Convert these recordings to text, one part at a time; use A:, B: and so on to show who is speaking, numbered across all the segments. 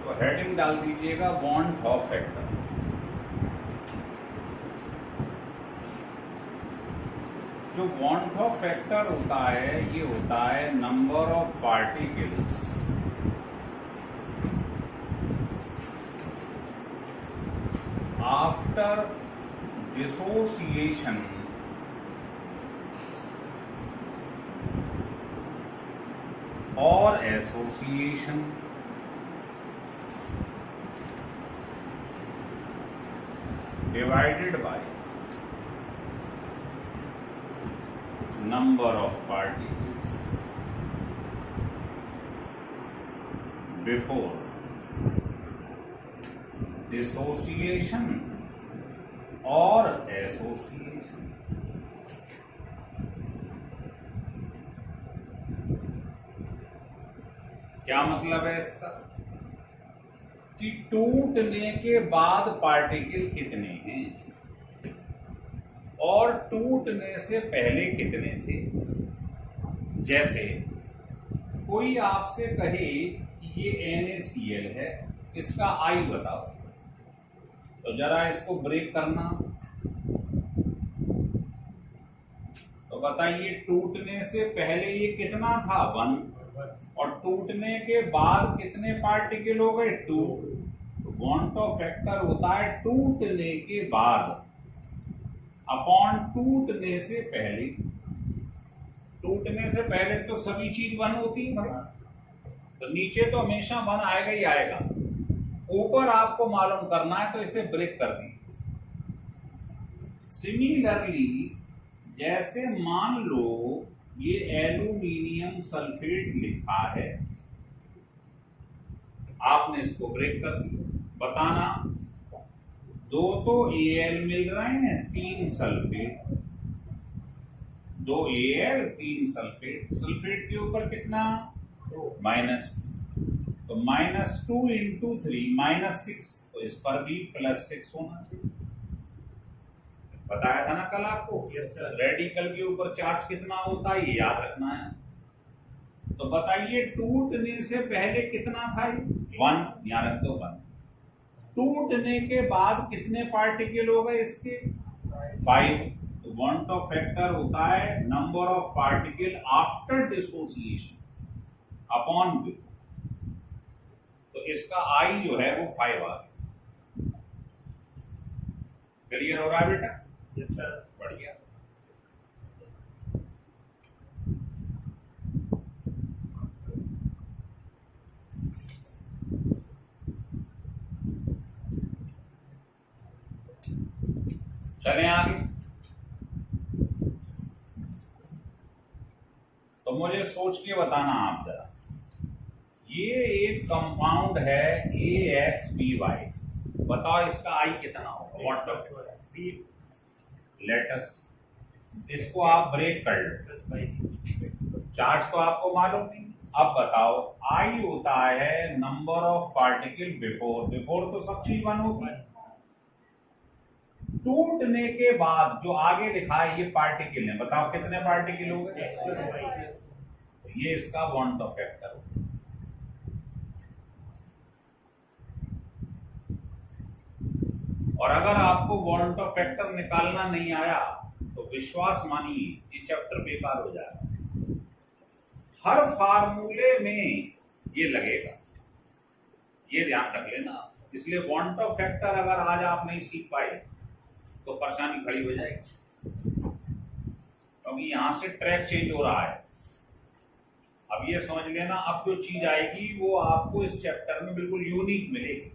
A: तो हेडिंग डाल दीजिएगा वॉन टॉप फैक्टर। जो वॉन टॉप फैक्टर होता है ये होता है number of particles after dissociation और association divided by number of particles before dissociation और association। क्या मतलब है इसका कि टूटने के बाद पार्टिकल कितने हैं और टूटने से पहले कितने थे। जैसे कोई आपसे कहे कि ये NaCl है, इसका I बताओ, तो जरा इसको ब्रेक करना। तो बताइए टूटने से पहले ये कितना था 1 और टूटने के बाद कितने पार्टिकल हो गए 2। वॉन टॉप फैक्टर होता है टूटने के बाद अपॉन टूटने से पहले। टूटने से पहले तो सभी चीज 1 होती है भाई, तो नीचे तो हमेशा 1 आएगा ही आएगा। ऊपर आपको मालूम करना है तो इसे ब्रेक कर दी। सिमिलरली जैसे मान लो ये एल्यूमिनियम सल्फेट लिखा है, आपने इसको ब्रेक कर दिया। बताना 2 तो Al मिल रहे हैं, 3 सल्फेट, 2 Al 3 सल्फेट। सल्फेट के ऊपर कितना माइनस, तो -2 इंटू 3 -6, तो इस पर भी +6 होना चाहिए। बताया था ना कल आपको।
B: Yes sir.
A: रेडिकल के ऊपर चार्ज कितना होता है ये याद रखना है। तो बताइए टूटने से पहले कितना था 1, यहाँ रख दो 1। टूटने के बाद कितने पार्टिकल हो गए इसके 5। तो वॉन टॉप फैक्टर होता है number of particle after dissociation upon b। तो इसका I जो है वो 5 आ गया। क्लियर हो रहा है बेटा?
B: Yes sir.
A: बढ़िया। चलें आगे। तो मुझे सोच के बताना आप जरा, ये एक कंपाउंड है AXBY, बताओ इसका I कितना होगा। व्हाट लेटस, इसको आप ब्रेक कर लो। चार्ज तो आपको मालूम नहीं। अब बताओ I होता है number of particle before. Before तो सब चीज 1 होती है। टूटने के बाद जो आगे लिखा है ये पार्टिकल है, बताओ कितने पार्टिकल हो गए। ये इसका वॉन टॉप फैक्टर। और अगर आपको वॉन टॉप फैक्टर निकालना नहीं आया तो विश्वास मानिए ये चैप्टर बेकार हो जाएगा। हर फार्मूले में ये लगेगा, ये ध्यान रख लेना। इसलिए वॉन टॉप फैक्टर अगर आज आप नहीं सीख पाए तो परेशानी खड़ी हो जाएगी, क्योंकि यहां से ट्रैक चेंज हो रहा है। अब ये समझ लेना, अब जो चीज आएगी वो आपको इस चैप्टर में बिल्कुल यूनिक मिलेगी।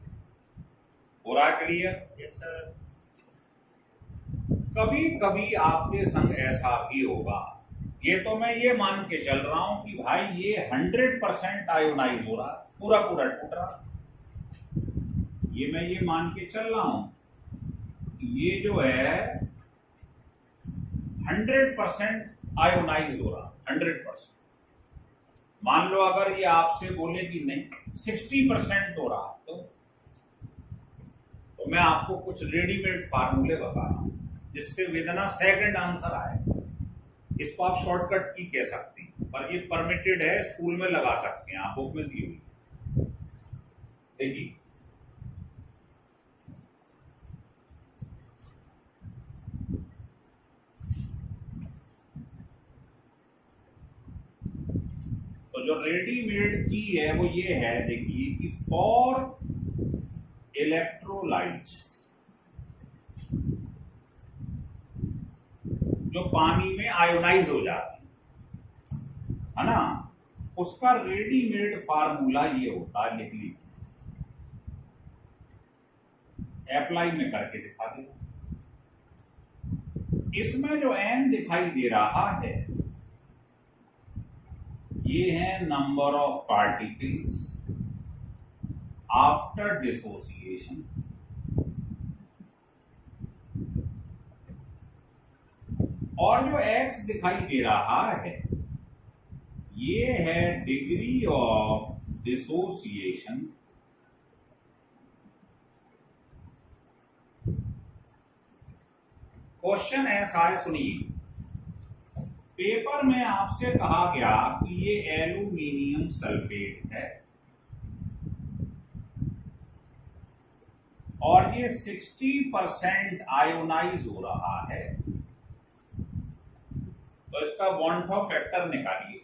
A: हो रहा है क्लियर?
B: Yes sir.
A: कभी कभी आपके संग ऐसा भी होगा, ये तो मैं ये मान के चल रहा हूं कि भाई ये 100% आयोनाइज हो रहा, पूरा पूरा टूट रहा। ये मैं ये मान के चल रहा हूं ये जो है 100% आयोनाइज हो रहा, 100%। मान लो अगर ये आपसे बोले कि नहीं 60% हो रहा, तो मैं आपको कुछ रेडीमेड फार्मूले बता रहा हूं जिससे विदिन अ सेकंड आंसर आए। इसको आप शॉर्टकट की कह सकते हैं, पर ये परमिटेड है, स्कूल में लगा सकते हैं आप, बुक में दी हुई। देखिए तो जो रेडीमेड की है वो ये है, देखिए कि फॉर इलेक्ट्रोलाइट्स, जो पानी में आयोनाइज हो जाते है ना, उसका रेडीमेड फार्मूला ये होता है, लिख लीजिए, अप्लाई में करके दिखा दे। इसमें जो n दिखाई दे रहा है ये है number of particles after dissociation, और जो x दिखाई दे रहा है ये है डिग्री ऑफ डिसोसिएशन क्वेश्चन ऐसा है, सुनिए, पेपर में आपसे कहा गया कि ये एल्यूमिनियम सल्फेट है और ये 60% आयोनाइज हो रहा है, तो इसका वॉन-टॉप फैक्टर निकालिए।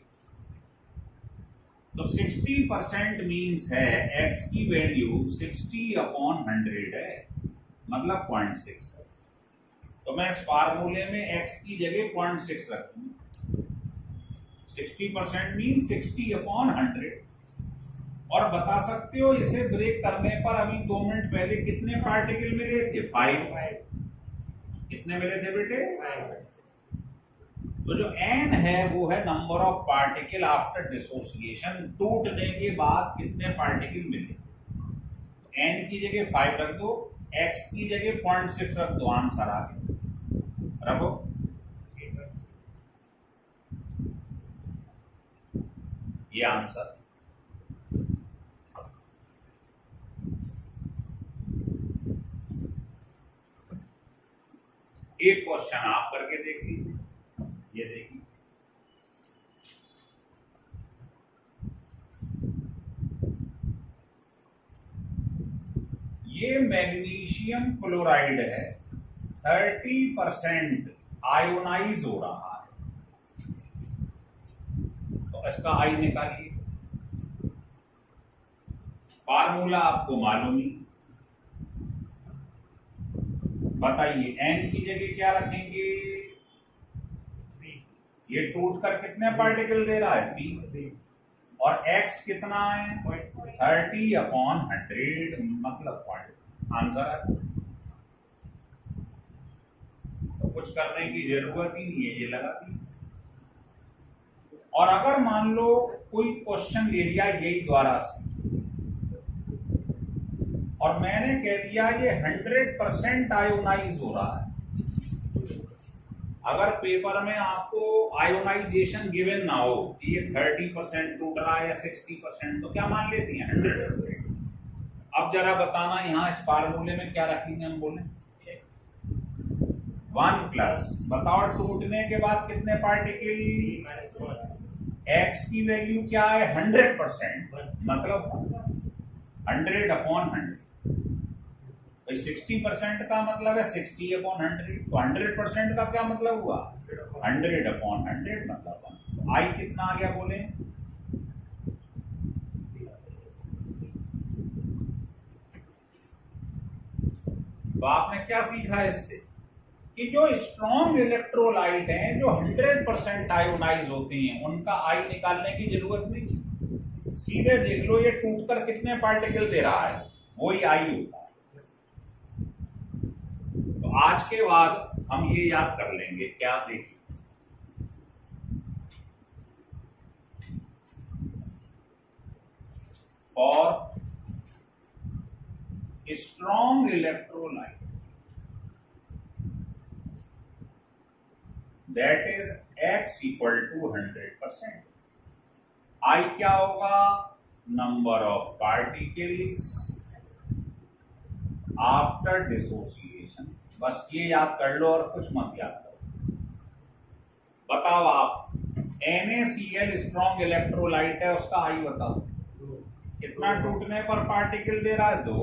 A: तो 60% मीन्स है x की वैल्यू 60/100 है, मतलब 0.6 है। तो मैं इस फार्मूले में x की जगह 0.6 रखूंगा। 60% मीन 60/100, और बता सकते हो इसे ब्रेक करने पर अभी 2 मिनट पहले कितने पार्टिकल मिले थे? 5। कितने मिले थे बेटे? 5। तो जो n है वो है number of particle after dissociation, टूटने के बाद कितने पार्टिकल मिले। तो n की जगह 5 रख दो, x की जगह 0.6 रख दो, आंसर आ गया। रखो, ये आंसर। एक क्वेश्चन आप करके देखिए, ये देखिए, ये मैग्नीशियम क्लोराइड है, 30% आयोनाइज हो रहा है, तो इसका आई निकालिए। फार्मूला आपको मालूम ही, बताइए n की जगह क्या रखेंगे? ये टूट कर कितने पार्टिकल दे रहा है? 3। और x कितना है? 30/100, मतलब पॉइंट, आंसर है। तो कुछ करने की जरूरत ही नहीं है, ये लगा दी। और अगर मान लो कोई क्वेश्चन ले लिया यही द्वारा से और मैंने कह दिया ये 100% आयोनाइज हो रहा है, अगर पेपर में आपको आयोनाइजेशन गिवन ना हो कि ये 30% टूट रहा है या 60%, तो क्या मान लेती हैं? 100%। अब जरा बताना यहाँ इस फार्मूले में क्या रखेंगे हम? बोले 1+, बताओ टूटने के बाद कितने पार्टिकल? x की वैल्यू क्या है? 100%, मतलब 100/100। 60% का मतलब है 60/100, तो 100% का क्या मतलब हुआ? 100/100, मतलब आई कितना आ गया? बोले तो आपने क्या सीखा इससे कि जो स्ट्रॉन्ग इलेक्ट्रोलाइट हैं, जो 100% आयोनाइज होते हैं, उनका आई निकालने की जरूरत नहीं, सीधे देख लो ये टूटकर कितने पार्टिकल दे रहा है, वही आई होता है। तो आज के बाद हम ये याद कर लेंगे, क्या? देखिए, for strong electrolyte that is x = 100%, आई क्या होगा? Number of particles after dissociation. बस ये याद कर लो और कुछ मत याद करो। बताओ आप, NaCl स्ट्रॉन्ग इलेक्ट्रोलाइट है, उसका आई बताओ। कितना टूटने पर पार्टिकल दे रहा है? 2।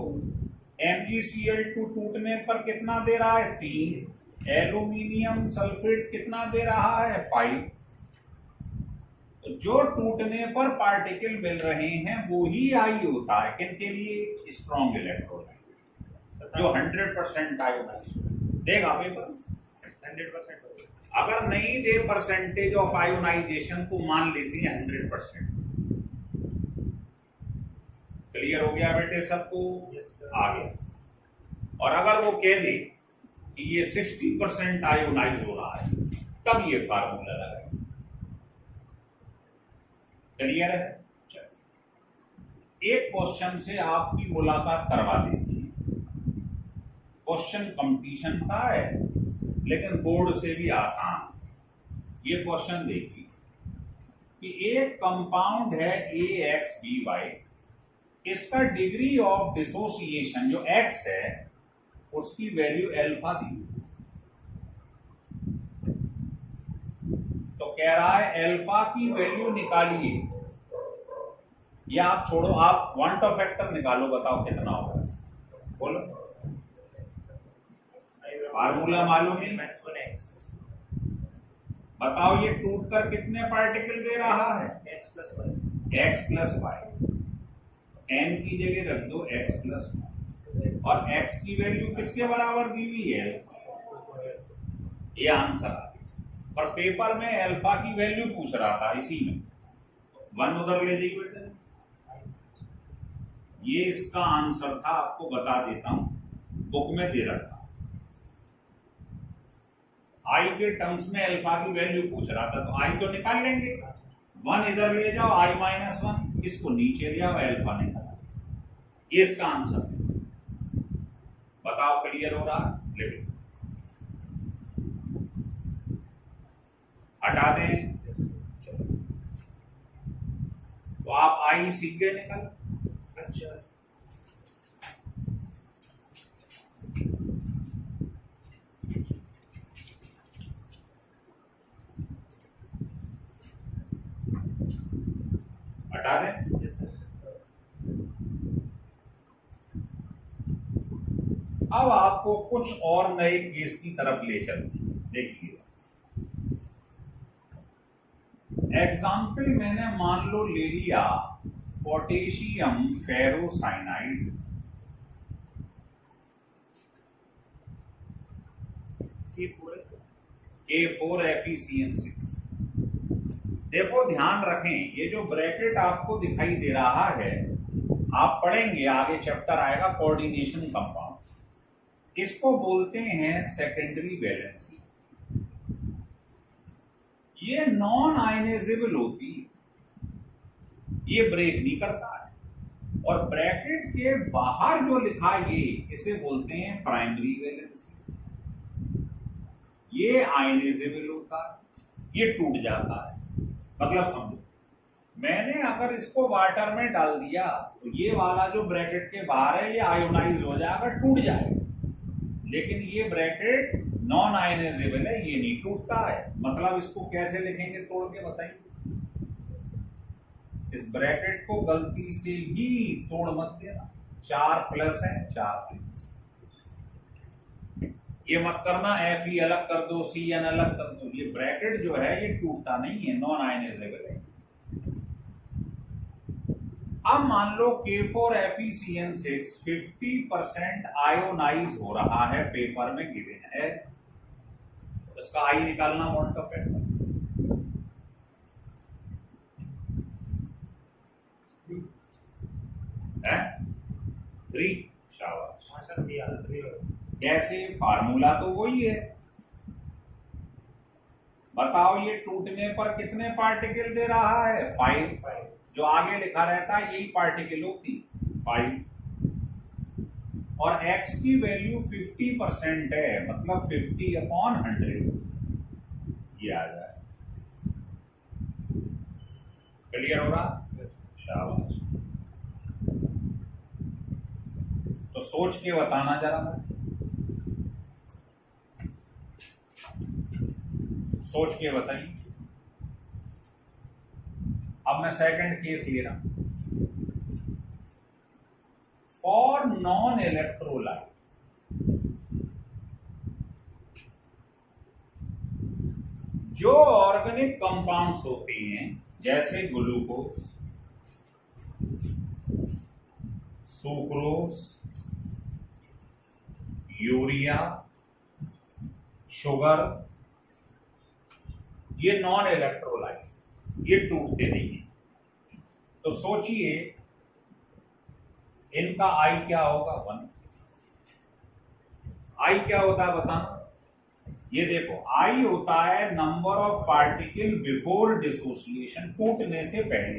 A: MgCl2 टूटने पर कितना दे रहा है? 3। एल्यूमिनियम सल्फेट कितना दे रहा है? 5। तो जो टूटने पर पार्टिकल मिल रहे हैं वो ही आई होता है। किन के लिए? स्ट्रॉन्ग इलेक्ट्रोलाइट जो 100% आयोनाइज देगा पेपर
B: 100% हो गया।
A: अगर नहीं दे परसेंटेज ऑफ आयोनाइजेशन तो मान लेते हैं 100%। क्लियर हो गया बेटे सबको?
B: Yes, sir.
A: आ गया। और अगर वो कह दे कि ये 60% आयोनाइज हो रहा है तब ये फार्मूला लगाए। क्लियर है? चलो एक क्वेश्चन से आपकी मुलाकात करवा देती है। क्वेश्चन कंपटीशन का है लेकिन बोर्ड से भी आसान। ये क्वेश्चन देखिए कि एक कंपाउंड है AXBY, इसका डिग्री ऑफ डिसोसिएशन जो X है उसकी वैल्यू अल्फा दी। तो कह रहा है अल्फा की वैल्यू निकालिए, या आप छोड़ो, आप वन ऑफ फैक्टर निकालो, बताओ कितना होगा? बोलो, फार्मूला मालूम है? बताओ ये टूट कर कितने पार्टिकल दे रहा है? x plus Y. n की जगह रख दो x प्लस वाई और x की वैल्यू किसके बराबर दी हुई है? ये आंसर आ गया। पर पेपर में अल्फा की वैल्यू पूछ रहा था, इसी में 1 उधर ले जाइए बेटे। ये इसका आंसर था, आपको बता देता हूं, बुक में दे रखा। आई के टर्म्स में अल्फा की वैल्यू पूछ रहा था, तो आई तो निकाल लेंगे। 1 इधर ले जाओ, i-1, इसको नीचे ले आओ, अल्फा निकाल। ये इसका आंसर है। बताओ क्लियर हो रहा है? लिखो, हटा दें तो आप आई सीख गए निकल।
B: अच्छा,
A: हटा दें।
B: yes, sir.
A: अब आपको कुछ और नए केस की तरफ ले चलते हैं। देखिए एग्जाम्पल मैंने मान लो ले लिया पोटेशियम फेरोसाइनाइड, K4FeCN6। देखो ध्यान रखें, ये जो ब्रैकेट आपको दिखाई दे रहा है, आप पढ़ेंगे आगे चैप्टर आएगा कोऑर्डिनेशन कंपाउंड। इसको बोलते हैं सेकेंडरी वैलेंसी। ये नॉन आयनाइजेबल होती है, ये ब्रेक नहीं करता है। और ब्रैकेट के बाहर जो लिखा है इसे बोलते हैं प्राइमरी वैलेंसी। ये आयनाइजेबल होता है, ये टूट जाता है। मतलब समझो, मैंने अगर इसको वाटर में डाल दिया तो ये वाला जो ब्रैकेट के बाहर है ये आयोनाइज हो जाएगा, टूट जाएगा। लेकिन ये ब्रैकेट नॉन आयनाइजेबल है, ये नहीं टूटता है। मतलब इसको कैसे लिखेंगे तोड़ के बताइए? इस ब्रैकेट को गलती से भी तोड़ मत देना। 4 प्लस है, 4 प्लस। ये मत करना Fe अलग कर दो, Cn अलग कर दो। ये ब्रैकेट जो है ये टूटता नहीं है, नॉन आयनाइजेबल है। अब मान लो K4FeCN6 50% आयोनाइज हो रहा है, पेपर में गिवन है। इसका आई निकालना वांट ऑफ फैक्टर। है 3। शाबाश। कैसे? फार्मूला तो वही है। बताओ ये टूटने पर कितने पार्टिकल दे रहा है? 5। जो आगे लिखा रहता है यही पार्टिकल होती 5। और x की वैल्यू 50% है, मतलब 50/100 ये आ जाए। क्लियर हो रहा? शाबाश। तो सोच के बताना जरा, सोच के बताइए। अब मैं सेकंड केस ले रहा हूं। मतलब नॉन इलेक्ट्रोलाइट। जो ऑर्गेनिक कंपाउंड्स होते हैं जैसे ग्लूकोज, सुक्रोज, यूरिया, शुगर, ये नॉन इलेक्ट्रोलाइट, ये टूटते नहीं है। तो सोचिए इनका आई क्या होगा? 1। आई क्या होता है बताना? ये देखो, आई होता है number of particle before dissociation, टूटने से पहले।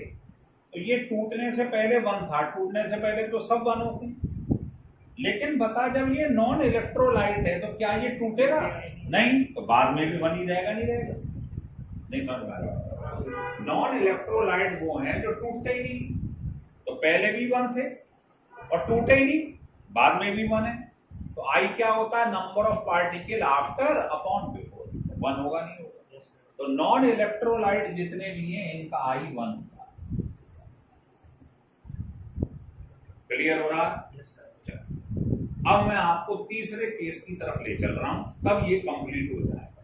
A: तो ये टूटने से पहले 1 था, टूटने से पहले तो सब 1 होते हैं। लेकिन बता, जब ये नॉन इलेक्ट्रोलाइट है तो क्या ये टूटेगा? नहीं। तो बाद में भी 1 ही रहेगा, नहीं रहेगा? नहीं समझ पा रहे? नॉन इलेक्ट्रोलाइट वो हैं जो टूटते ही नहीं। तो पहले भी 1 थे और टूटे ही नहीं, बाद में भी 1 है। तो आई क्या होता है? Number of particle after upon before. 1 होगा, नहीं होगा? तो नॉन इलेक्ट्रोलाइट जितने भी हैं इनका आई 1 होगा। क्लियर हो रहा? अब मैं आपको तीसरे केस की तरफ ले चल रहा हूं, तब ये कंप्लीट हो जाएगा।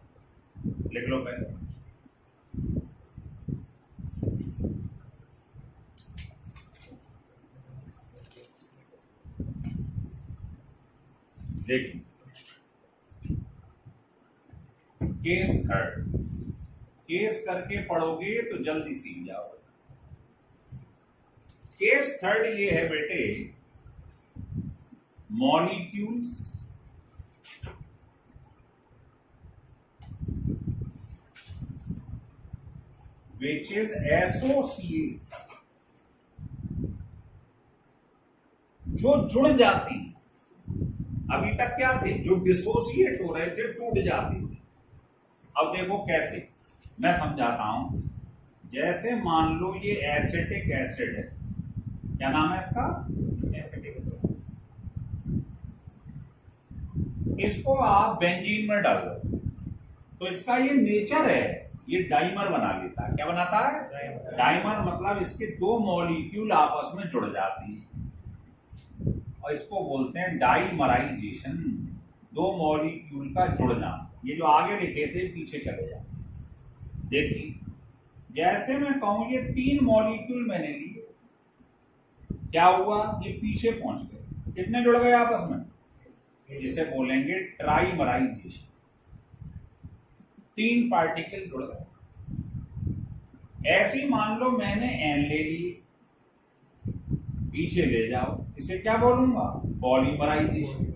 A: लिख लो पहले। देखिए, केस 3 केस करके पढ़ोगे तो जल्दी सीख जाओगे। केस 3 ये है बेटे, molecules which is associates, जो जुड़ जाती हैं। अभी तक क्या थे? जो डिसोसिएट हो रहे थे, टूट जाते थे। अब देखो कैसे, मैं समझाता हूं। जैसे मान लो ये एसिटिक एसिड है, क्या नाम है इसका? Acetic acid. इसको आप बेंजीन में डाल दो तो इसका ये नेचर है, ये डाइमर बना लेता है। क्या बनाता है? डाइमर। मतलब इसके 2 मॉलिक्यूल आपस में जुड़ जाते हैं और इसको बोलते हैं डाइमराइजेशन। 2 मॉलिक्यूल का जुड़ना। ये जो आगे लिखे थे पीछे चले जाए। देखिए, जैसे मैं कहूं ये 3 मॉलिक्यूल मैंने लिए, क्या हुआ? ये पीछे पहुंच गए। कितने जुड़ गए आपस में? जिसे बोलेंगे ट्राइमराइजेशन। 3 पार्टिकल जुड़ गए। ऐसी मान लो मैंने एन ले लिए, पीछे ले जाओ, इसे क्या बोलूंगा? पॉलीमराइजेशन।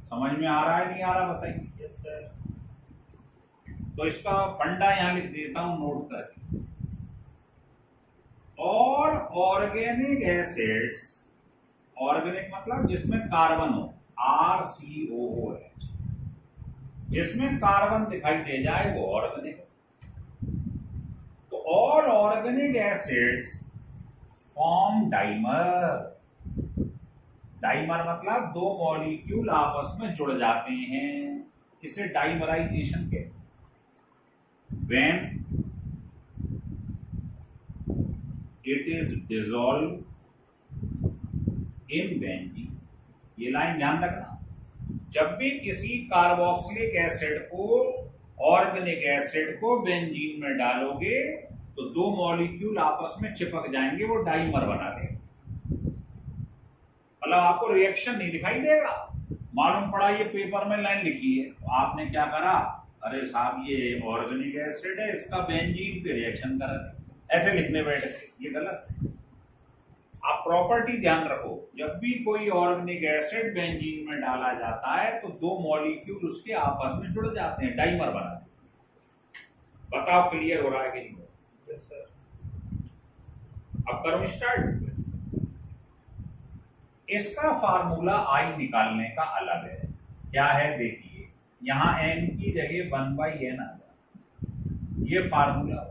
A: समझ में आ रहा है नहीं आ रहा बताइए?
B: Yes sir.
A: तो इसका फंडा यहां लिख देता हूं नोट करके। ऑल ऑर्गेनिक एसिड्स, ऑर्गेनिक मतलब जिसमें कार्बन हो, RCOOH, जिसमें कार्बन दिखाई दे जाए वो ऑर्गेनिक। तो all organic acids form dimer. Dimer मतलब 2 मॉलिक्यूल आपस में जुड़ जाते हैं, इसे डाइमराइजेशन कहते हैं। When it is dissolved in benzene, ये लाइन ध्यान रखना। जब भी किसी कार्बोक्सिलिक एसिड को, ऑर्गेनिक एसिड को बेंजीन में डालोगे तो 2 मॉलिक्यूल आपस में चिपक जाएंगे, वो डाइमर बना देगा। मतलब आपको रिएक्शन नहीं दिखाई देगा। मालूम पड़ा ये पेपर में लाइन लिखी है, तो आपने क्या करा? अरे साहब ये ऑर्गेनिक एसिड है, इसका बेंजीन पे रिएक्शन करा, ऐसे लिखने बैठे थे। ये गलत है। आप प्रॉपर्टी ध्यान रखो, जब भी कोई ऑर्गेनिक एसिड बेंजीन में डाला जाता है तो 2 मॉलिक्यूल उसके आपस में जुड़ जाते हैं, डाइमर बनाते हैं। बताओ क्लियर हो रहा है कि नहीं?
B: Yes sir.
A: अब करूं स्टार्ट। इसका फार्मूला आई निकालने का अलग है। क्या है देखिए, यहां n की जगह 1/n आ जाए, ये फार्मूला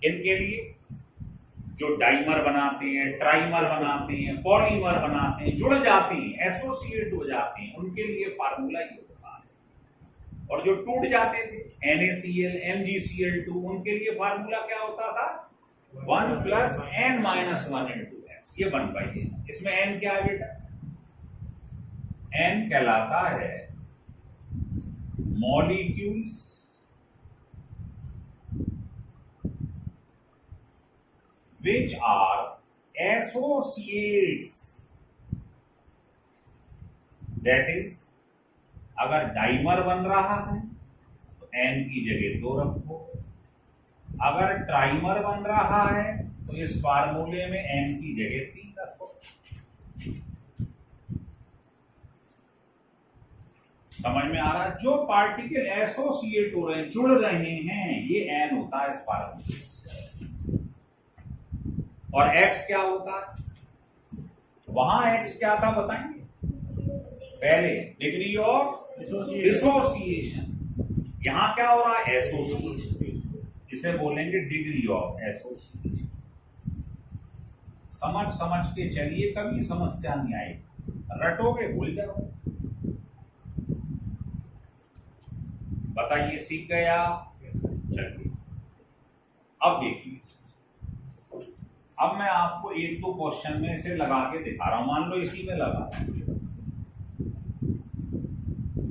A: इनके लिए जो डाइमर बनाते हैं, ट्राइमर बनाते हैं, पॉलीमर बनाते हैं, जुड़ जाते हैं, एसोसिएट हो जाते हैं, उनके लिए फार्मूला ये होता है। और जो टूट जाते थे, NaCl, MgCl2, उनके लिए फार्मूला क्या होता था? 1 + n - 1 × x, ये 1/n। इसमें n क्या है बेटा? n कहलाता है molecules which are associates, that is अगर डाइमर बन रहा है तो n की जगह 2 रखो, अगर ट्राइमर बन रहा है तो इस फार्मूले में n की जगह 3 रखो। समझ में आ रहा है? जो पार्टिकल एसोसिएट हो रहे हैं, जुड़ रहे हैं, ये n होता है इस फार्मूले। और x क्या होता है? वहां x क्या था बताएंगे? पहले डिग्री ऑफ डिसोसिएशन, यहां क्या हो रहा है? एसोसिएशन, इसे बोलेंगे डिग्री ऑफ एसोसिएशन। समझ समझ के चलिए, कभी समस्या नहीं आएगी, रटोगे भूल जाओ। बताइए सीख गया? चलिए अब देखिए, अब मैं आपको 1-2 क्वेश्चन में इसे लगा के दिखा रहा हूं। मान लो इसी में लगा,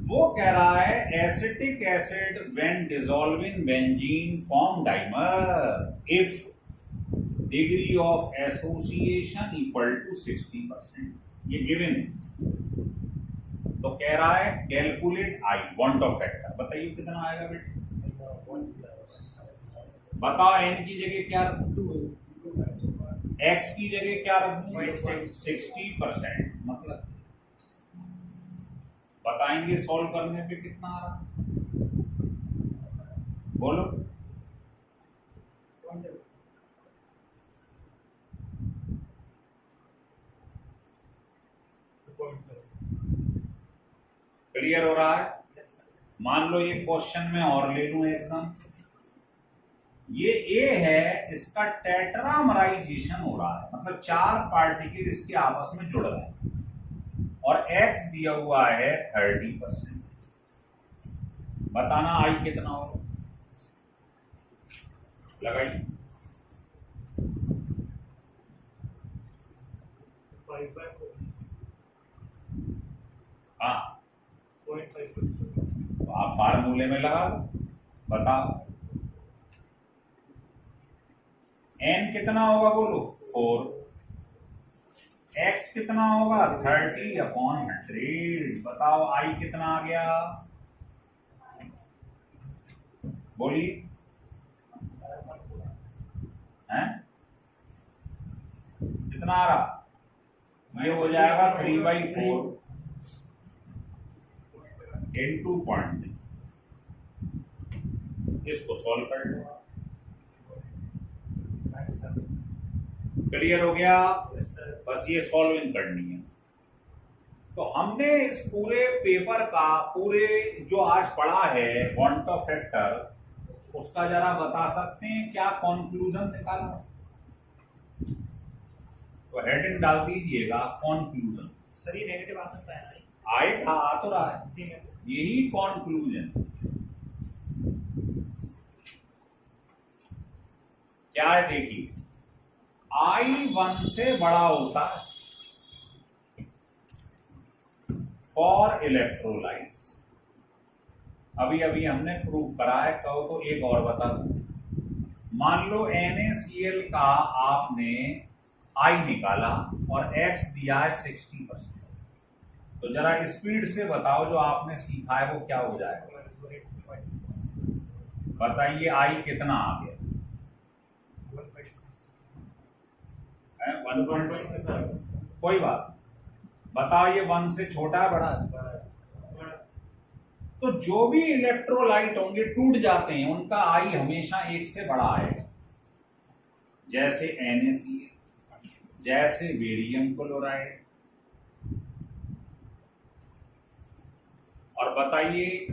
A: वो कह रहा है acetic acid when dissolve in benzene form dimer if degree of association equal to 60%, ये गिवन है। तो कह रहा है calculate i van't Hoff factor. बताइए कितना आएगा बेटा? बताओ n की जगह क्या रखूं, x की जगह क्या रखूं? 60%। मतलब बताएंगे सॉल्व करने पे कितना आ रहा? बोलो। क्लियर हो रहा है? मान लो ये क्वेश्चन में और ले लूं एग्जाम, ये A है, इसका टेट्रामराइजेशन हो रहा है, मतलब 4 पार्टिकल इसके आपस में जुड़ रहे हैं, और X दिया हुआ है 30%। बताना I कितना होगा? लगाइए।
B: 5/4।
A: हाँ,
B: 0.5%।
A: तो आप फार्मूले में लगा दो, बताओ n कितना होगा? बोलो 4। x कितना होगा? 30/100। बताओ I कितना आ गया? बोलिए। हैं? कितना आ रहा? ये हो जाएगा 3/4 into 0.3। इसको सॉल्व कर लो। क्लियर हो गया? बस ये सॉल्विंग करनी है। तो हमने इस पूरे पेपर का, पूरे जो आज पढ़ा है बॉन्ड ऑफ फैक्टर, उसका जरा बता सकते हैं क्या कंक्लूजन निकाला? तो हेडिंग डाल दीजिएगा कंक्लूजन।
B: सर ये नेगेटिव आ सकता है ना?
A: आएगा, आ तो रहा है,
B: ठीक है।
A: यही कंक्लूजन क्या है? देखिए, I 1 से बड़ा होता है फॉर इलेक्ट्रोलाइट्स। अभी अभी हमने प्रूव करा है। कहो तो एक और बता दूं। मान लो NaCl का आपने I निकाला और X दिया है 60%, तो जरा स्पीड से बताओ जो आपने सीखा है वो क्या हो जाएगा? बताइए I कितना आ गया? 1.6। कोई बात, बताओ ये 1 से छोटा है बड़ा है? तो जो भी इलेक्ट्रोलाइट होंगे टूट जाते हैं, उनका I हमेशा 1 से बड़ा आएगा। जैसे NaCl, जैसे बेरियम क्लोराइड। और बताइए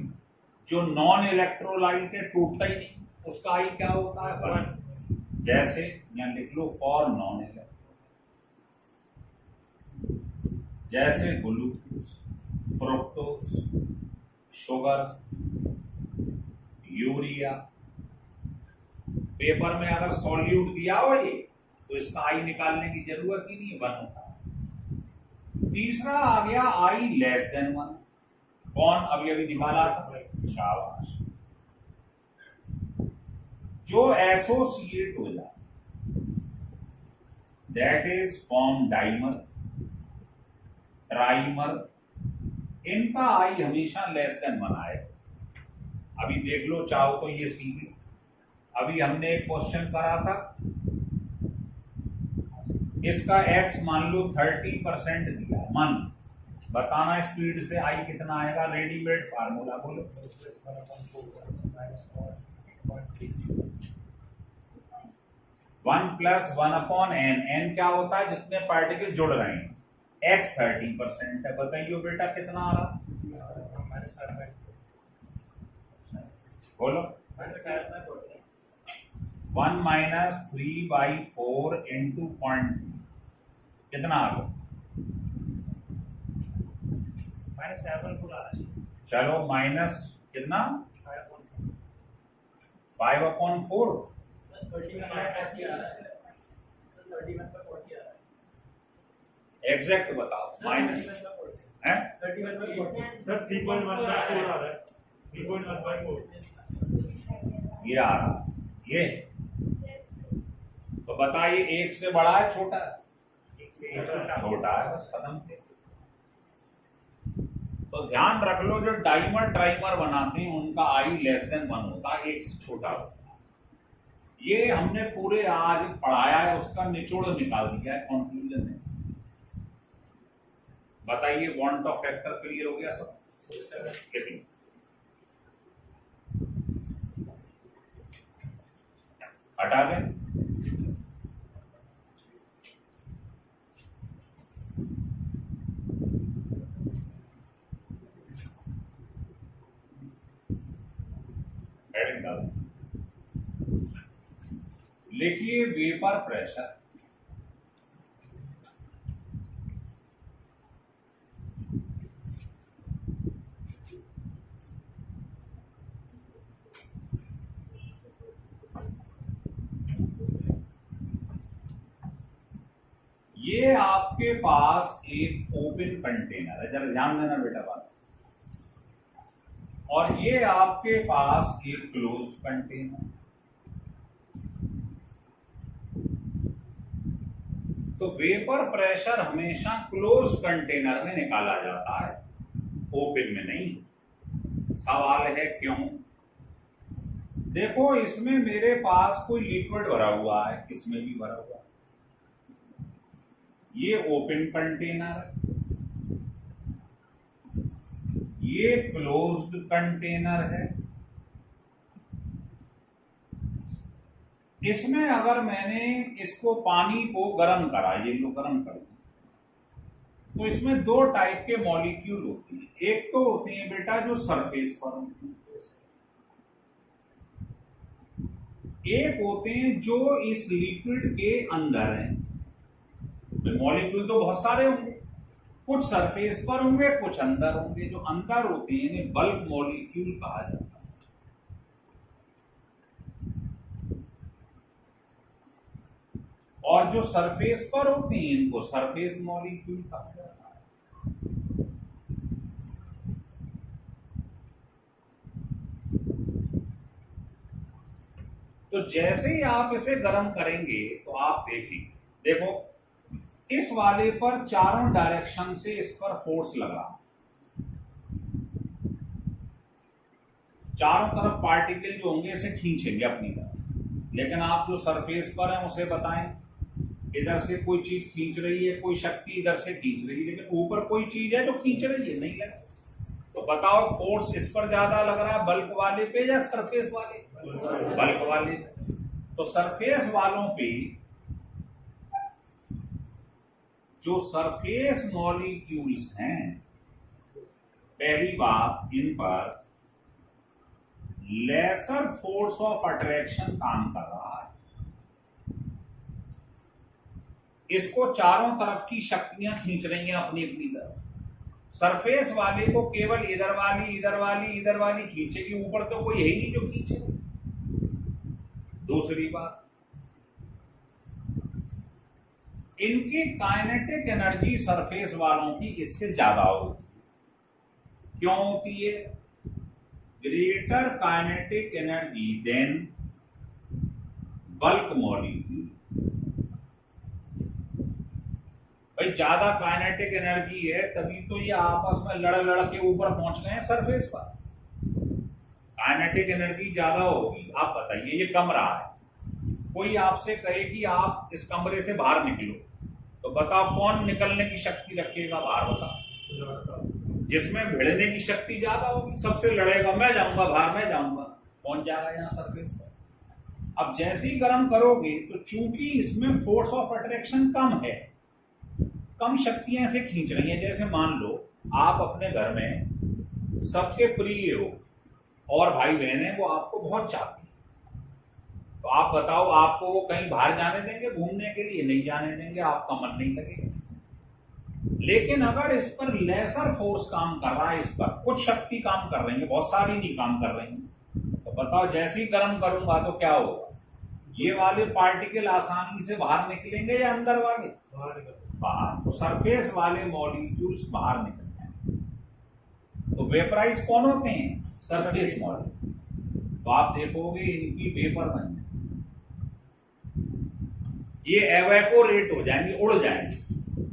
A: जो नॉन इलेक्ट्रोलाइट है, टूटता ही नहीं, उसका I क्या होता है? 1। जैसे यहां लिख लो फॉर नॉन इलेक्ट्रोलाइट, जैसे glucose, fructose, sugar, urea. Paper में अगर सॉल्यूट दिया हो ये तो इसका आई निकालने की जरूरत ही नहीं, 1 होता है। तीसरा आ गया आई लेस देन 1। कौन? अभी अभी निकाला था, शाबाश। जो एसोसिएट हो जाए, that is form dimer, trimer, इनका आई हमेशा लेस देन 1 आए। अभी देख लो, चाहो तो ये सीधी। अभी हमने एक क्वेश्चन करा था, इसका एक्स मान लो 30% दिया, मन बताना स्पीड से आई कितना आएगा। रेडीमेड फार्मूला बोलो। 1 + 1/n। n क्या होता है? जितने पार्टिकल जुड़ रहे हैं। x 30% है। बताइए बेटा कितना आ रहा? बोलो। 1 - 3/4 × 0.3 कितना आ गया? चलो माइनस कितना? 5/4। एग्जैक्ट बताओ। माइनस है
B: 3.1/4 आ रहा है। 3.1/4
A: ये आ रहा, ये तो बताइए, 1 से बड़ा है छोटा है? छोटा है, बस खत्म। तो ध्यान रख लो, जो डाइमर ट्राइमर बनाते हैं उनका आई लेस देन 1 होता है, 1 से छोटा होता है। ये हमने पूरे आज पढ़ाया है, उसका निचोड़ निकाल दिया है कंक्लूजन में। बताइए, वांट ऑफ फैक्टर क्लियर हो गया सब? कितनी? हटा दें। लिखिए वेपर प्रेशर, ये आपके पास एक ओपन कंटेनर है, जरा ध्यान देना बेटा बात, और ये आपके पास एक क्लोज्ड कंटेनर। तो वेपर प्रेशर हमेशा क्लोज कंटेनर में निकाला जाता है, ओपन में नहीं। सवाल है क्यों? देखो, इसमें मेरे पास कोई लिक्विड भरा हुआ है, इसमें भी भरा हुआ है, ये ओपन कंटेनर है, ये क्लोज्ड कंटेनर है। इसमें अगर मैंने इसको पानी को गर्म करा, ये लो गर्म कर दिया, तो इसमें 2 टाइप के मॉलिक्यूल होते हैं। एक तो होते हैं बेटा जो सरफेस पर होते हैं, एक होते हैं जो इस लिक्विड के अंदर हैं। तो मॉलिक्यूल तो बहुत सारे होंगे, कुछ सरफेस पर होंगे, कुछ अंदर होंगे। जो अंदर होते हैं इन्हें बल्क मॉलिक्यूल कहा जाता है। और जो सरफेस पर होते हैं इनको सरफेस मॉलिक्यूल कहा जाता है। तो जैसे ही आप इसे गर्म करेंगे तो आप देखेंगे, देखो इस वाले पर चारों डायरेक्शन से इस पर फोर्स लगा, चारों तरफ पार्टिकल जो होंगे इसे खींचेंगे अपनी तरफ। लेकिन आप जो सरफेस पर हैं उसे बताएं, इधर से कोई चीज खींच रही है, कोई शक्ति इधर से खींच रही है, लेकिन ऊपर कोई चीज है जो खींच रही है, नहीं है। तो बताओ फोर्स इस पर ज्यादा लग रहा है बल्क वाले पे या सरफेस वाले? बल्क वाले। तो सरफेस वालों पे जो सरफेस मॉलिक्यूल्स हैं, पहली बात इन पर लेसर फोर्स ऑफ अट्रैक्शन काम कर रहा है। इसको चारों तरफ की शक्तियां खींच रही हैं अपनी अपनी तरफ। सरफेस वाले को केवल इधर वाली इधर वाली इधर वाली खींचेगी, ऊपर तो कोई है ही नहीं जो खींचे। दूसरी बात, इनकी काइनेटिक एनर्जी सरफेस वालों की इससे ज्यादा होती है। क्यों होती है? Greater kinetic energy than bulk molecule. भाई ज्यादा काइनेटिक एनर्जी है तभी तो ये आपस में लड़ के ऊपर पहुंच गए हैं सरफेस पर। काइनेटिक एनर्जी ज्यादा होगी। आप बताइए ये कम रहा है, कोई आपसे कहे कि आप इस कमरे से बाहर निकलो, तो बताओ कौन निकलने की शक्ति रखेगा बाहर? बताओ। जिसमें भिड़ने की शक्ति ज्यादा होगी सबसे लड़ेगा, मैं जाऊंगा बाहर, मैं जाऊंगा, कौन जाएगा यहाँ सरफेस पर? अब जैसे ही गर्म करोगे तो चूंकि इसमें फोर्स ऑफ अट्रैक्शन कम है, कम शक्तियां इसे खींच रही हैं। जैसे मान लो आप अपने घर में सबके प्रिय हो और भाई बहन है वो आपको बहुत चाहते हैं, तो आप बताओ आपको वो कहीं बाहर जाने देंगे घूमने के लिए? नहीं जाने देंगे, आपका मन नहीं लगेगा। लेकिन अगर इस पर लेसर फोर्स काम कर रहा है, इस पर कुछ शक्ति काम कर रही है, बहुत सारी नहीं काम कर रही है, तो बताओ जैसे ही गर्म करूंगा तो क्या होगा? ये वाले पार्टिकल आसानी से बाहर निकलेंगे या अंदर वाले? बाहर। तो सरफेस वाले मॉलिक्यूल्स बाहर निकल जाएंगे। तो वेपराइज कौन होते हैं? Surface molecule. तो आप देखोगे इनकी वेपर बन जाएंगे, ये एवेपोरेट हो जाएंगे, उड़ जाएंगे।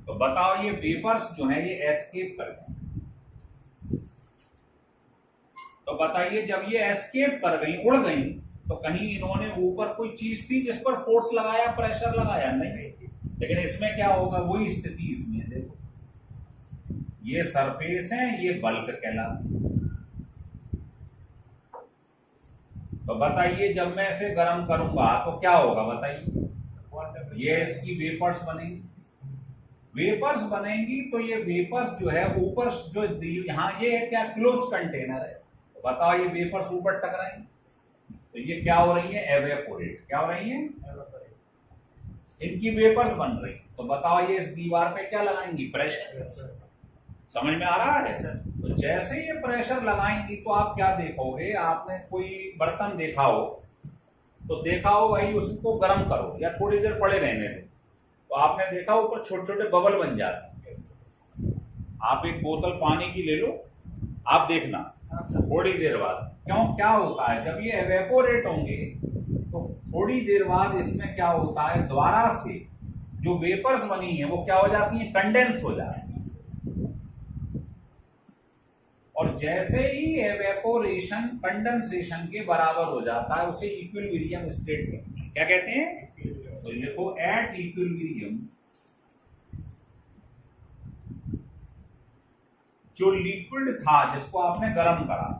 A: तो बताओ ये वेपर्स जो है ये एस्केप कर गए। तो बताइए जब ये एस्केप कर गई, उड़ गई, तो कहीं इन्होंने ऊपर कोई चीज थी जिस पर फोर्स लगाया, प्रेशर लगाया? नहीं। लेकिन इसमें क्या होगा? वही स्थिति इसमें। देखो ये सरफेस है, ये बल्क कहलाती है। तो बताइए जब मैं इसे गर्म करूंगा तो क्या होगा? बताइए। ये इसकी वेपर्स बनेंगी। वेपर्स बनेंगी तो ये वेपर्स जो है ऊपर जो यहाँ ये क्या क्लोज कंटेनर है, तो बताओ ये वेपर्स ऊपर टकराएंगे तो ये क्या हो रही है? एवेपोरेट। क्या हो रही है? इनकी वेपर्स बन रही। तो बताओ ये इस दीवार पे क्या लगाएंगी? प्रेशर। समझ में आ रहा है? तो जैसे ये प्रेशर लगाएंगी तो आप क्या देखोगे? आपने कोई बर्तन देखा हो तो देखा हो भाई उसको गर्म करो या थोड़ी देर पड़े रहने दो, तो आपने देखा ऊपर छोटे छोटे बबल बन जाते हैं। आप एक बोतल पानी की ले लो, आप देखना थोड़ी देर बाद क्यों क्या होता है? जब ये एवेपोरेट होंगे तो थोड़ी देर बाद इसमें क्या होता है? द्वारा से जो वेपर्स बनी है वो क्या हो जाती है? कंडेंस हो जाती है। और जैसे ही एवेपोरेशन कंडेंसेशन के बराबर हो जाता है उसे इक्विलिब्रियम स्टेट कहते हैं। क्या कहते हैं? तो देखो एट इक्विलिब्रियम जो लिक्विड था जिसको आपने गर्म करा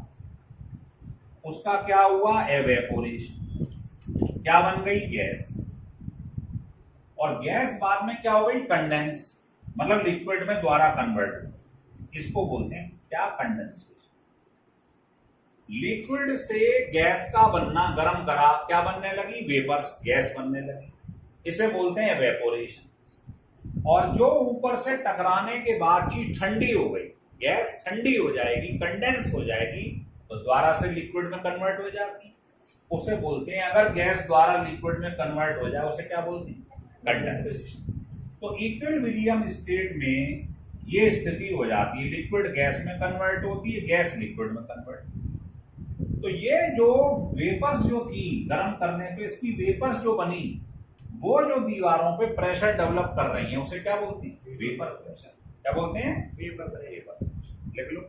A: उसका क्या हुआ? एवेपोरेशन। क्या बन गई? गैस। और गैस बाद में क्या हो गई? कंडेंस, मतलब लिक्विड में द्वारा कन्वर्ट। इसको बोलते हैं क्या? कंडेंसेशन। लिक्विड से गैस का बनना, गर्म करा, क्या बनने लगी? वेपर्स, गैस बनने लगी। इसे बोलते हैं एवेपोरेशन। और जो ऊपर से टकराने के बाद चीज ठंडी हो गई, गैस ठंडी हो जाएगी, कंडेंस हो जाएगी, तो द्वारा से लिक्विड में कन्वर्ट हो जाती, उसे बोलते हैं। अगर गैस द्वारा लिक्विड में कन्वर्ट हो जाए उसे क्या बोलते हैं? कंडेंसेशन। तो इक्विलिब्रियम स्टेट में ये स्थिति हो जाती है, लिक्विड गैस में कन्वर्ट होती है, गैस लिक्विड में कन्वर्ट होती है। तो ये जो वेपर्स जो थी गर्म करने पे, इसकी वेपर्स जो बनी वो जो दीवारों पे प्रेशर डेवलप कर रही हैं उसे क्या बोलते हैं? Vapour pressure. क्या बोलते हैं? Vapour pressure. लिख लो।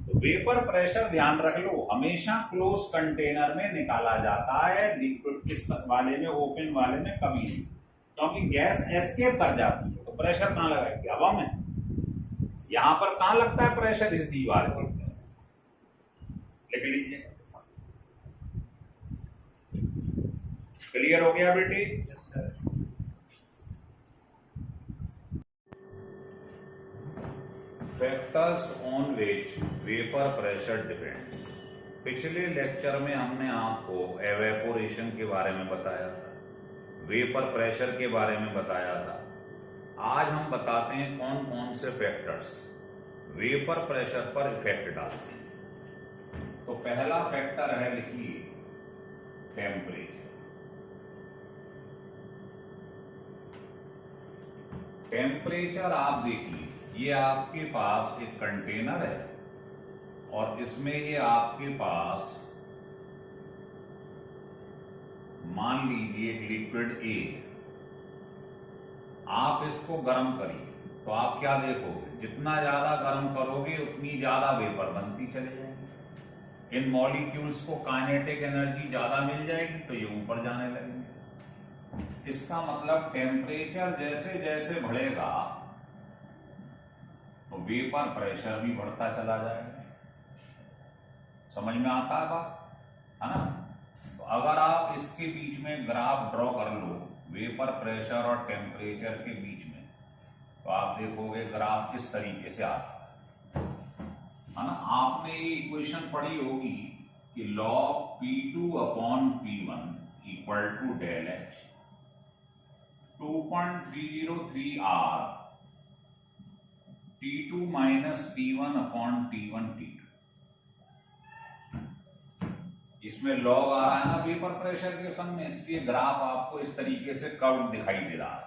A: तो वेपर प्रेशर ध्यान रख लो, हमेशा क्लोज कंटेनर में निकाला जाता है, लिक्विड किस वाले में, ओपन वाले में कभी नहीं, क्योंकि गैस एस्केप कर जाती है। तो प्रेशर कहां लगाएगी? हवा में। यहां पर कहां लगता है प्रेशर? इस दीवार के। लिख लीजिए। क्लियर हो गया बेटे? Factors on which vapour pressure depends. पिछले लेक्चर में हमने आपको एवेपोरेशन के बारे में बताया था, वेपर प्रेशर के बारे में बताया था। आज हम बताते हैं कौन कौन से फैक्टर्स वेपर प्रेशर पर इफेक्ट डालते हैं। तो पहला फैक्टर है, लिखिए, टेम्परेचर। टेम्परेचर आप देखिए, ये आपके पास एक कंटेनर है और इसमें ये आपके पास मान लीजिए एक लिक्विड ए है। आप इसको गर्म करिए तो आप क्या देखोगे, जितना ज्यादा गर्म करोगे उतनी ज्यादा वेपर बनती चली जाएगी। इन मॉलिक्यूल्स को काइनेटिक एनर्जी ज्यादा मिल जाएगी तो ये ऊपर जाने लगेंगे। इसका मतलब टेम्परेचर जैसे जैसे बढ़ेगा तो वेपर प्रेशर भी बढ़ता चला जाएगा। समझ में आता है बात, है ना? तो अगर आप इसके बीच में ग्राफ ड्रॉ कर लो वेपर प्रेशर और टेम्परेचर के बीच में, तो आप देखोगे ग्राफ किस तरीके से आता है ना? आपने ये इक्वेशन पढ़ी होगी कि log P2 upon P1 equal to del H 2.303 R T2 minus T1 upon T1 T2। इसमें लॉग आ रहा है ना वेपर प्रेशर के सम में, इसलिए ग्राफ आपको इस तरीके से कर्व दिखाई दे रहा है।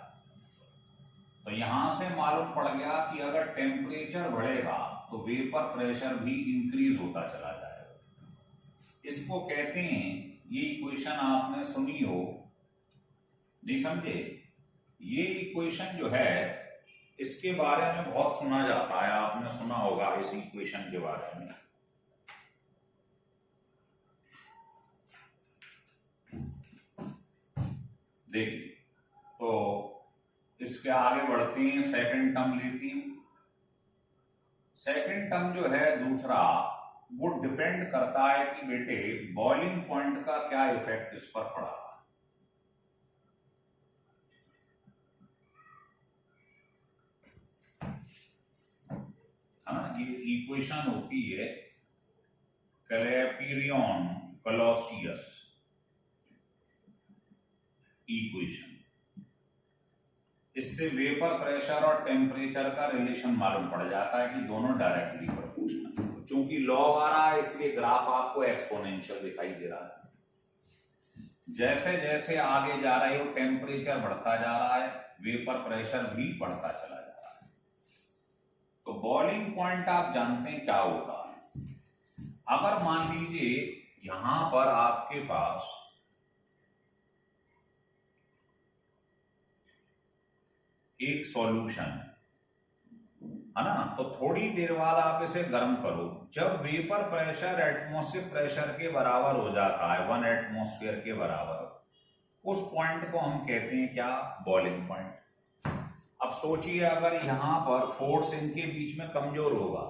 A: तो यहां से मालूम पड़ गया कि अगर टेम्परेचर बढ़ेगा तो वेपर प्रेशर भी इंक्रीज होता चला जाएगा। इसको कहते हैं, ये इक्वेशन आपने सुनी हो, नहीं समझे? ये इक्वेशन जो है इसके बारे में बहुत सुना जाता है, आपने सुना होगा इस इक्वेशन के बारे में। देखिए, तो इसके आगे बढ़ते हैं, सेकंड टर्म लेती हैं। सेकंड टर्म जो है दूसरा, वो डिपेंड करता है कि बेटे बॉइलिंग पॉइंट का क्या इफेक्ट इस पर पड़ा है ना। ये इक्वेशन होती है क्लैपेरियन क्लॉसियस इक्वेशन। इससे वेपर प्रेशर और टेम्परेचर का रिलेशन मालूम पड़ जाता है कि दोनों डायरेक्टली प्रोपोर्शनल। चूंकि लॉग आ रहा है इसलिए ग्राफ आपको एक्सपोनेंशियल दिखाई दे रहा है। जैसे जैसे आगे जा रहे हो टेम्परेचर बढ़ता जा रहा है, वेपर प्रेशर भी बढ़ता चला जा रहा है। तो बॉइलिंग पॉइंट आप जानते हैं क्या होता है। अगर मान लीजिए यहां पर आपके पास एक सॉल्यूशन है ना, तो थोड़ी देर बाद आप इसे गर्म करो। जब वेपर प्रेशर एटमॉस्फेयर प्रेशर के बराबर हो जाता है, 1 एटमॉस्फेयर के बराबर, उस पॉइंट को हम कहते हैं क्या, बॉइलिंग पॉइंट। अब सोचिए अगर यहां पर फोर्स इनके बीच में कमजोर होगा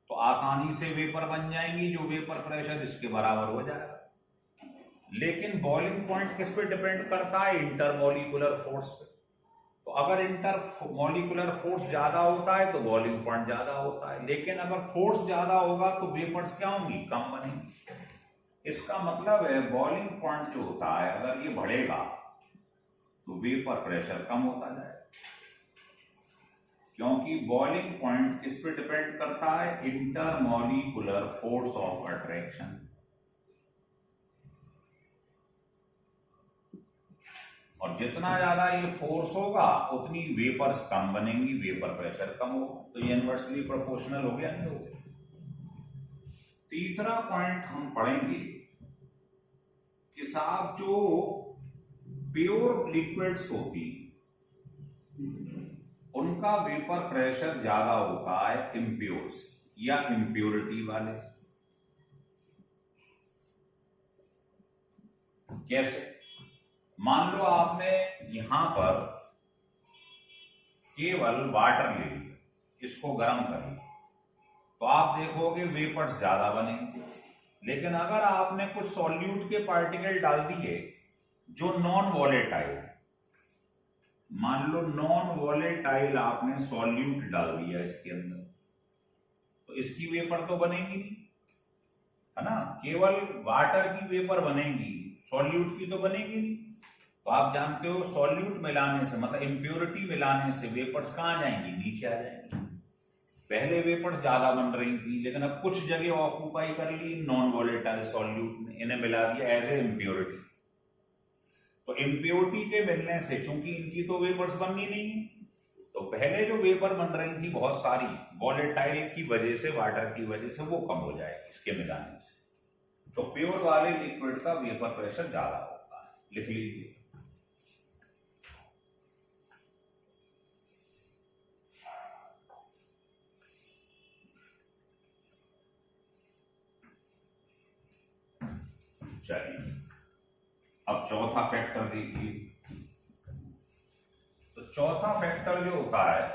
A: तो आसानी से वेपर बन जाएंगी, जो वेपर प्रेशर इसके बराबर हो जाएगा। लेकिन बॉइलिंग पॉइंट किस पे डिपेंड करता है, इंटरमोलिकुलर फोर्स पे। तो अगर इंटरमोलिकुलर फोर्स ज्यादा होता है तो बॉइलिंग पॉइंट ज्यादा होता है, लेकिन अगर फोर्स ज्यादा होगा तो वेपर्स क्या होंगी, कम बनेंगी। इसका मतलब है बॉइलिंग पॉइंट जो होता है अगर ये बढ़ेगा तो वेपर प्रेशर कम होता जाएगा, क्योंकि बॉइलिंग पॉइंट किस पे डिपेंड करता है, इंटरमोलिकुलर फोर्स ऑफ अट्रैक्शन। और जितना ज्यादा ये फोर्स होगा उतनी वेपर्स कम बनेंगी, वेपर प्रेशर कम होगा। तो ये इनवर्सली प्रोपोर्शनल हो गया, नहीं हो गया। तीसरा पॉइंट हम पढ़ेंगे कि साहब जो प्योर लिक्विड्स होती उनका वेपर प्रेशर ज्यादा होता है इम्प्योर्स या इम्प्योरिटी वाले से। कैसे? मान लो आपने यहां पर केवल वाटर ले लिया, इसको गर्म कर लिया, तो आप देखोगे वेपर्स ज्यादा बनेंगे। लेकिन अगर आपने कुछ सॉल्यूट के पार्टिकल डाल दिए जो नॉन वॉलेटाइल, मान लो नॉन वॉलेटाइल आपने सॉल्यूट डाल दिया इसके अंदर, तो इसकी वेपर तो बनेगी नहीं, है ना। केवल वाटर की वेपर बनेगी, सॉल्यूट की तो बनेगी नहीं। तो आप जानते हो सॉल्यूट मिलाने से, मतलब इम्प्योरिटी मिलाने से वेपर्स कहां जाएंगी, नीचे आ जाएंगी। पहले वेपर्स ज्यादा बन रही थी, लेकिन अब कुछ जगह ऑक्यूपाई कर ली नॉन वॉलेटाइल सॉल्यूट ने, इन्हें मिला दिया एज ए इम्प्योरिटी। तो इम्प्योरिटी के मिलने से, चूंकि इनकी तो वेपर्स बननी नहीं है, तो पहले जो वेपर बन रही थी बहुत सारी वॉलेटाइल की वजह से, वाटर की वजह से, वो कम हो जाएगी इसके मिलाने से। तो प्योर वाले लिक्विड का वेपर प्रेशर ज्यादा होता है, लिख लीजिए। चलिए अब चौथा फैक्टर देखिए। तो चौथा फैक्टर जो होता है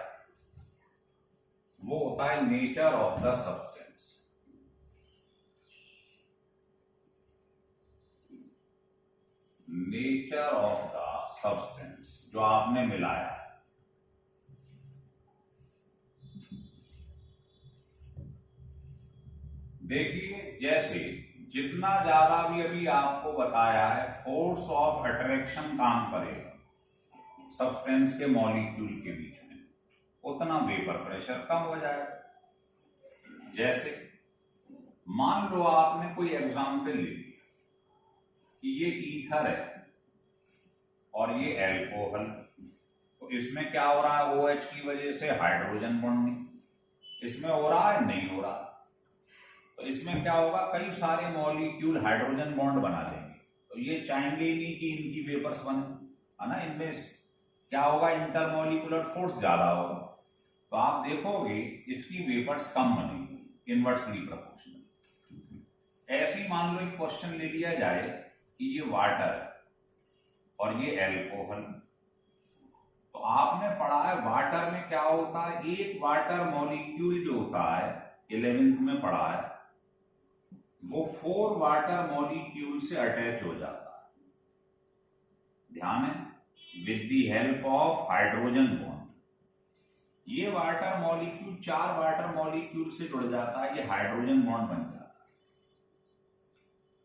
A: वो होता है nature of the substance. Nature of the substance जो आपने मिलाया। देखिए जैसे जितना ज्यादा भी अभी आपको बताया है फोर्स ऑफ अट्रैक्शन काम करेगा सब्सटेंस के मॉलिक्यूल के बीच में, उतना वेपर प्रेशर कम हो जाएगा। जैसे मान लो आपने कोई एग्जाम्पल ले लिया कि ये ईथर है और ये एल्कोहल, तो इसमें क्या हो रहा है, OH की वजह से हाइड्रोजन बॉन्डिंग, इसमें हो रहा है नहीं हो रहा। तो इसमें क्या होगा, कई सारे मॉलिक्यूल हाइड्रोजन बॉन्ड बना लेंगे, तो ये चाहेंगे ही नहीं कि इनकी वेपर्स बने, है ना। इनमें क्या होगा, इंटरमॉलिक्यूलर फोर्स ज्यादा होगा, तो आप देखोगे इसकी वेपर्स कम बनेगी, इनवर्सली प्रोपोर्शनल। ऐसे ही मान लो एक क्वेश्चन ले लिया जाए कि ये वाटर है और ये एल्कोहल, तो आपने पढ़ा है वाटर में क्या होता है, एक वाटर मॉलिक्यूल जो होता है 11th में पढ़ा है, वो 4 वाटर मॉलिक्यूल से अटैच हो जाता है। ध्यान है, with the help of hydrogen bond. ये वाटर मॉलिक्यूल 4 वाटर मॉलिक्यूल से जुड़ जाता है, ये हाइड्रोजन बॉन्ड बन जाता है।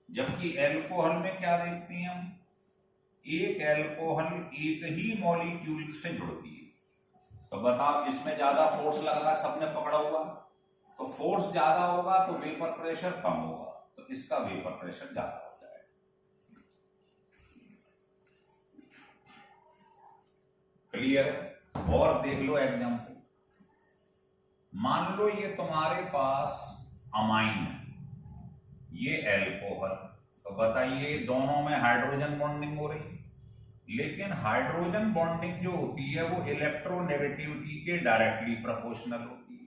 A: जबकि एल्कोहल में क्या देखते हैं हम, एक एल्कोहल एक ही मॉलिक्यूल से जुड़ती है। तो बताओ इसमें ज्यादा फोर्स लगा, सबने पकड़ा हुआ, तो फोर्स ज्यादा होगा तो वेपर प्रेशर कम होगा, तो इसका वेपर प्रेशर ज्यादा हो जाएगा। क्लियर है। और देख लो एग्जाम्पल, मान लो ये तुम्हारे पास अमाइन है, ये एल्कोहल, तो बताइए दोनों में हाइड्रोजन बॉन्डिंग हो रही, लेकिन हाइड्रोजन बॉन्डिंग जो होती है वो इलेक्ट्रोनेगेटिविटी के डायरेक्टली प्रोपोर्शनल होती है।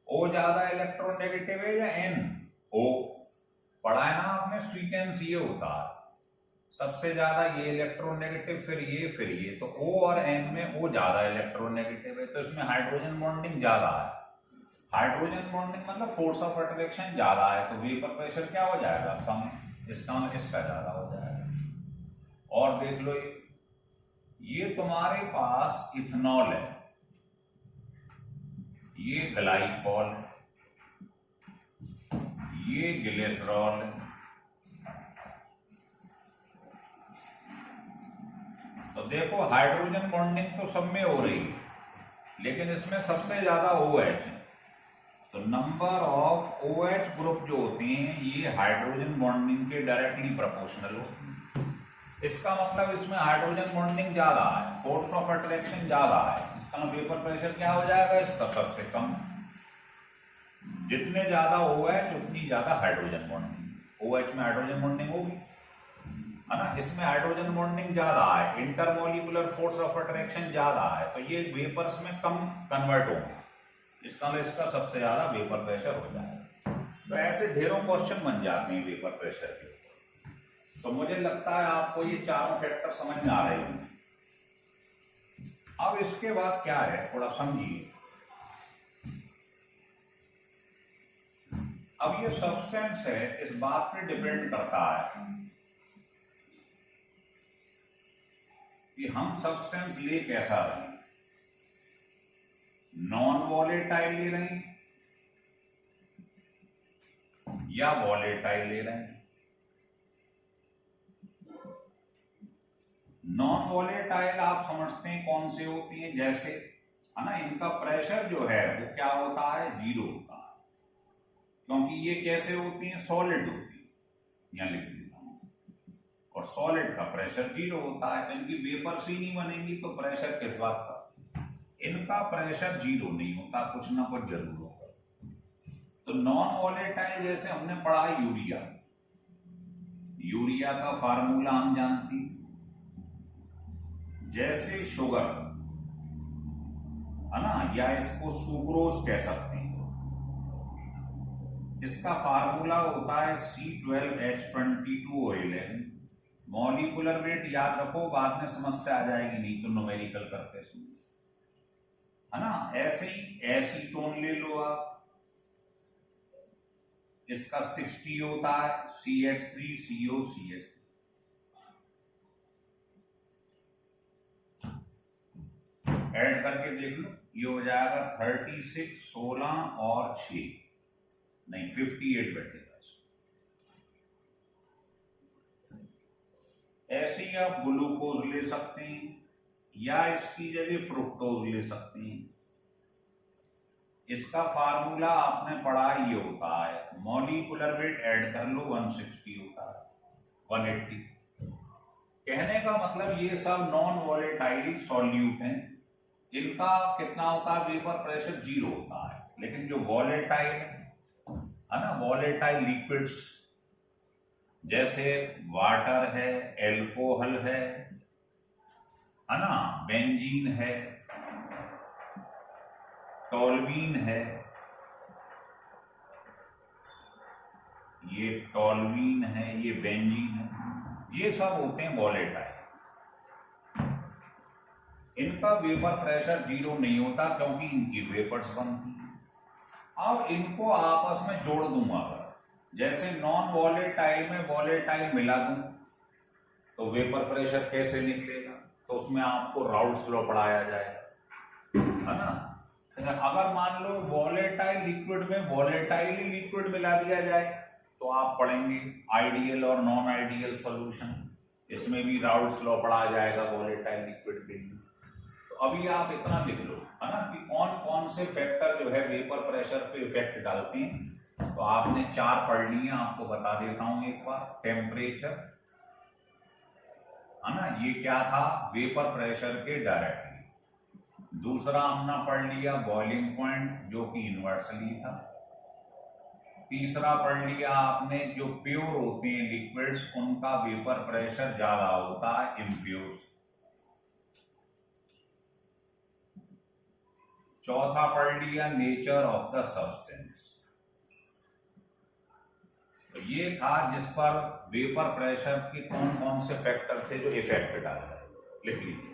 A: ओ ज्यादा इलेक्ट्रोनेगेटिव है या N? O पढ़ा है ना आपने, सीक्वेंस ये होता है, सबसे ज्यादा ये इलेक्ट्रोनेगेटिव, फिर ये, तो O और N में O ज्यादा इलेक्ट्रोनेगेटिव है, तो इसमें हाइड्रोजन बॉन्डिंग ज्यादा है। हाइड्रोजन बॉन्डिंग मतलब फोर्स ऑफ अट्रैक्शन ज्यादा है, तो वेपर प्रेशर क्या हो जाएगा, कम, इसका ज्यादा हो जाएगा। और देख लो ये तुम्हारे पास इथेनॉल है, ये ग्लाइकॉल है, ये ग्लिसरॉल है। तो देखो हाइड्रोजन बॉन्डिंग तो सब में हो रही है, लेकिन इसमें सबसे ज्यादा OH है, तो नंबर ऑफ OH ग्रुप जो होते हैं ये हाइड्रोजन बॉन्डिंग के डायरेक्टली प्रोपोर्शनल होते हैं। इसका मतलब इसमें हाइड्रोजन बॉन्डिंग ज्यादा है, फोर्स ऑफ अट्रैक्शन ज्यादा है, इसका वेपर प्रेशर क्या हो जाएगा, इसका सबसे कम। जितने ज्यादा OH उतनी ज्यादा हाइड्रोजन बॉन्डिंग, OH में हाइड्रोजन बॉन्डिंग होगी, है ना। इसमें हाइड्रोजन बॉन्डिंग ज्यादा है, इंटरमॉलिक्यूलर फोर्स ऑफ अट्रैक्शन ज्यादा है, तो ये वेपर्स में कम कन्वर्ट होगा, इसका सबसे ज्यादा वेपर प्रेशर हो जाएगा। तो ऐसे ढेरों क्वेश्चन बन जाते हैं वेपर प्रेशर के। तो मुझे लगता है आपको ये चारों फैक्टर समझ में आ रहे होंगे। अब इसके बाद क्या है, थोड़ा समझिए। अब ये सब्सटेंस है, इस बात पे डिपेंड करता है कि हम सब्सटेंस ले कैसा रहे हैं, नॉन वॉलेटाइल ले रहे हैं या वॉलेटाइल ले रहे हैं। नॉन वॉलेटाइल आप समझते हैं कौन से होती है, जैसे, है ना, इनका प्रेशर जो है वो क्या होता है, 0 होता है, क्योंकि ये कैसे होती हैं, सॉलिड होती है, यहां लिख देता हूं, और सॉलिड का प्रेशर 0 होता है, तो इनकी वेपर्स ही नहीं बनेंगी, तो प्रेशर किस बात का, इनका प्रेशर जीरो नहीं होता, कुछ ना कुछ जरूर होता। तो नॉन वॉलेटाइल जैसे हमने पढ़ा यूरिया, यूरिया का फार्मूला हम जानते हैं, जैसे शुगर है ना, या इसको सुक्रोज कह सकते हैं, इसका फार्मूला होता है C12H22O11। मॉलिक्यूलर वेट याद रखो, बाद में समस्या आ जाएगी नहीं तो न्यूमेरिकल करते समय, है ना। ऐसे ही एसीटोन ले लो आप, इसका 60 होता है, CH3COCH3। ऐड करके देख लो, ये हो जाएगा 36, 16 और 6, नहीं 58 बैठेगा। ऐसे ही आप ग्लूकोज ले सकते हैं या इसकी जगह फ्रुक्टोज ले सकते हैं। इसका फार्मूला आपने पढ़ा, ये होता है मॉलिक्यूलर वेट ऐड कर लो 160 होता है, 180। कहने का मतलब ये सब नॉन वॉलेटाइल सॉल्यूट हैं, इनका कितना होता है, वेपर प्रेशर जीरो होता है। लेकिन जो वॉलेटाइल है ना, वॉलेटाइल लिक्विड्स जैसे वाटर है, एल्कोहल है ना, बेंजीन है, टॉल्वीन है, ये टॉल्वीन है, ये बेंजीन है, ये सब होते हैं वॉलेटाइल। इनका वेपर प्रेशर जीरो नहीं होता क्योंकि इनकी वेपर्स बनती हैं। अब इनको आपस में जोड़ दूंगा, जैसे नॉन वॉलेटाइल में वॉलेटाइल मिला दूं तो वेपर प्रेशर कैसे निकलेगा, तो उसमें आपको राउल्ट्स लॉ पढ़ाया जाएगा, है ना। अगर मान लो वॉलेटाइल लिक्विड में वॉलेटाइल ही लिक्विड मिला दिया जाए तो आप पढ़ेंगे आइडियल और नॉन आइडियल सॉल्यूशन, इसमें भी राउल्ट्स लॉ पढ़ाया जाएगा वॉलेटाइल लिक्विड के लिए। तो अभी आप इतना लिख लो, है ना, कि कौन कौन से फैक्टर जो है वेपर प्रेशर पे इफेक्ट डालते हैं। तो आपने 4 पढ़ लिए, आपको बता देता हूं एक बार। टेम्परेचर, है ना, ये क्या था, वेपर प्रेशर के डायरेक्टली। दूसरा हमने पढ़ लिया बॉइलिंग पॉइंट, जो कि इनवर्सली था। तीसरा पढ़ लिया आपने जो प्योर होते हैं लिक्विड्स, उनका वेपर प्रेशर ज्यादा होता है इम्प्योर। चौथा पढ़ लिया नेचर ऑफ द सब्सटेंस। तो ये था जिस पर वेपर प्रेशर के कौन कौन से फैक्टर थे जो इफेक्ट डाल रहे, लिख लीजिए।